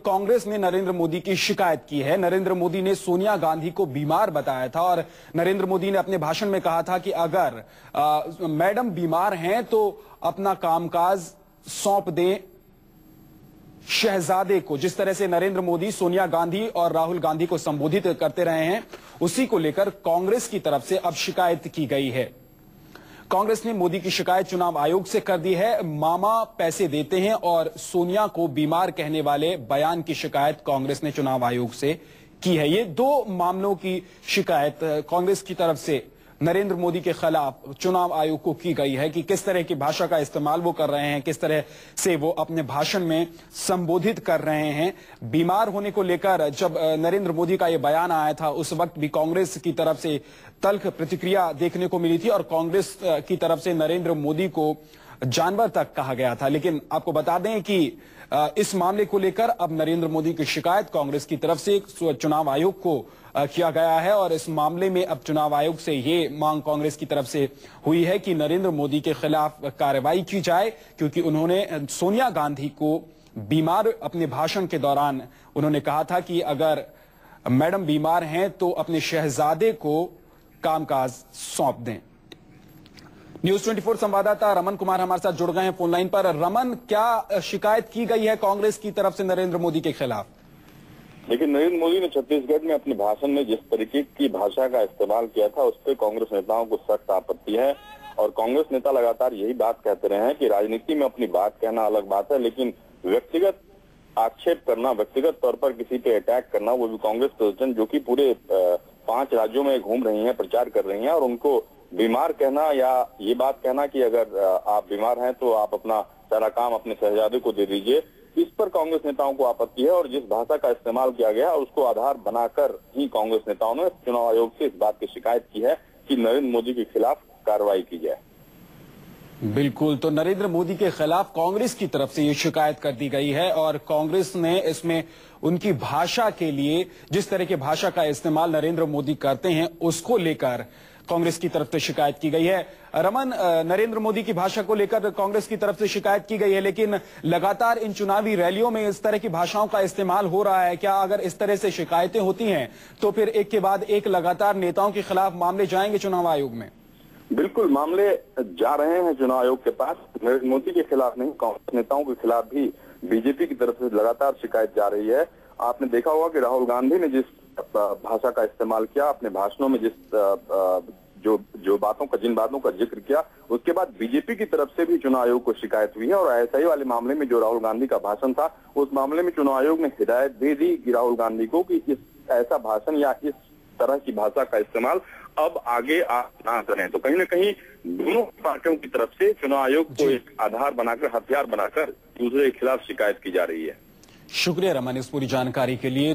कांग्रेस ने नरेंद्र मोदी की शिकायत की है। नरेंद्र मोदी ने सोनिया गांधी को बीमार बताया था और नरेंद्र मोदी ने अपने भाषण में कहा था कि अगर मैडम बीमार हैं तो अपना कामकाज सौंप दें शहजादे को। जिस तरह से नरेंद्र मोदी सोनिया गांधी और राहुल गांधी को संबोधित करते रहे हैं, उसी को लेकर कांग्रेस की तरफ से अब शिकायत की गई है। कांग्रेस ने मोदी की शिकायत चुनाव आयोग से कर दी है। मामा पैसे देते हैं और सोनिया को बीमार कहने वाले बयान की शिकायत कांग्रेस ने चुनाव आयोग से की है। ये दो मामलों की शिकायत कांग्रेस की तरफ से नरेंद्र मोदी के खिलाफ चुनाव आयोग को की गई है कि किस तरह की भाषा का इस्तेमाल वो कर रहे हैं, किस तरह से वो अपने भाषण में संबोधित कर रहे हैं। बीमार होने को लेकर जब नरेंद्र मोदी का ये बयान आया था, उस वक्त भी कांग्रेस की तरफ से तल्ख प्रतिक्रिया देखने को मिली थी और कांग्रेस की तरफ से नरेंद्र मोदी को जानवर तक कहा गया था। लेकिन आपको बता दें कि इस मामले को लेकर अब नरेंद्र मोदी की शिकायत कांग्रेस की तरफ से चुनाव आयोग को किया गया है और इस मामले में अब चुनाव आयोग से ये मांग कांग्रेस की तरफ से हुई है कि नरेंद्र मोदी के खिलाफ कार्रवाई की जाए, क्योंकि उन्होंने सोनिया गांधी को बीमार अपने भाषण के दौरान उन्होंने कहा था कि अगर मैडम बीमार हैं तो अपने शहजादे को कामकाज सौंप दें। न्यूज 24 संवाददाता रमन कुमार हमारे साथ जुड़ गए हैं फोन लाइन पर। रमन, क्या शिकायत की गई है कांग्रेस की तरफ से नरेंद्र मोदी के खिलाफ? लेकिन नरेंद्र मोदी ने छत्तीसगढ़ में अपने भाषण में जिस तरीके की भाषा का इस्तेमाल किया था, उस पर कांग्रेस नेताओं को सख्त आपत्ति है और कांग्रेस नेता लगातार यही बात कहते रहे हैं कि राजनीति में अपनी बात कहना अलग बात है, लेकिन व्यक्तिगत आक्षेप करना, व्यक्तिगत तौर पर किसी पे अटैक करना, वो भी कांग्रेस प्रेसिडेंट जो कि पूरे 5 राज्यों में घूम रही हैं, प्रचार कर रही हैं, और उनको बीमार कहना या ये बात कहना कि अगर आप बीमार हैं तो आप अपना सारा काम अपने शहजादे को दे दीजिए, इस पर कांग्रेस नेताओं को आपत्ति है। और जिस भाषा का इस्तेमाल किया गया उसको आधार बनाकर ही कांग्रेस नेताओं ने चुनाव आयोग से इस बात की शिकायत की है कि नरेंद्र मोदी के खिलाफ कार्रवाई की जाए। बिल्कुल, तो नरेंद्र मोदी के खिलाफ कांग्रेस की तरफ से ये शिकायत कर दी गई है और कांग्रेस ने इसमें उनकी भाषा के लिए, जिस तरह की भाषा का इस्तेमाल नरेंद्र मोदी करते हैं, उसको लेकर कांग्रेस की तरफ से शिकायत की गई है। रमन, नरेंद्र मोदी की भाषा को लेकर कांग्रेस की तरफ से शिकायत की गई है, लेकिन लगातार इन चुनावी रैलियों में इस तरह की भाषाओं का इस्तेमाल हो रहा है। क्या अगर इस तरह से शिकायतें होती हैं तो फिर एक के बाद एक लगातार नेताओं के खिलाफ मामले जाएंगे चुनाव आयोग में? बिल्कुल, मामले जा रहे हैं चुनाव आयोग के पास। नरेंद्र मोदी के खिलाफ नहीं, कांग्रेस नेताओं के खिलाफ भी बीजेपी की तरफ से लगातार शिकायत जा रही है। आपने देखा होगा कि राहुल गांधी ने जिस भाषा का इस्तेमाल किया अपने भाषणों में, जिन बातों का जिक्र किया, उसके बाद बीजेपी की तरफ से भी चुनाव आयोग को शिकायत हुई है। और ऐसा ही वाले मामले में जो राहुल गांधी का भाषण था, उस मामले में चुनाव आयोग ने हिदायत दे दी कि राहुल गांधी को कि ऐसा भाषण या इस तरह की भाषा का इस्तेमाल अब आगे आप ना करें। तो कहीं न कहीं दोनों पार्टियों की तरफ से चुनाव आयोग को एक आधार बनाकर, हथियार बनाकर दूसरे के खिलाफ शिकायत की जा रही है। शुक्रिया रमन इस पूरी जानकारी के लिए।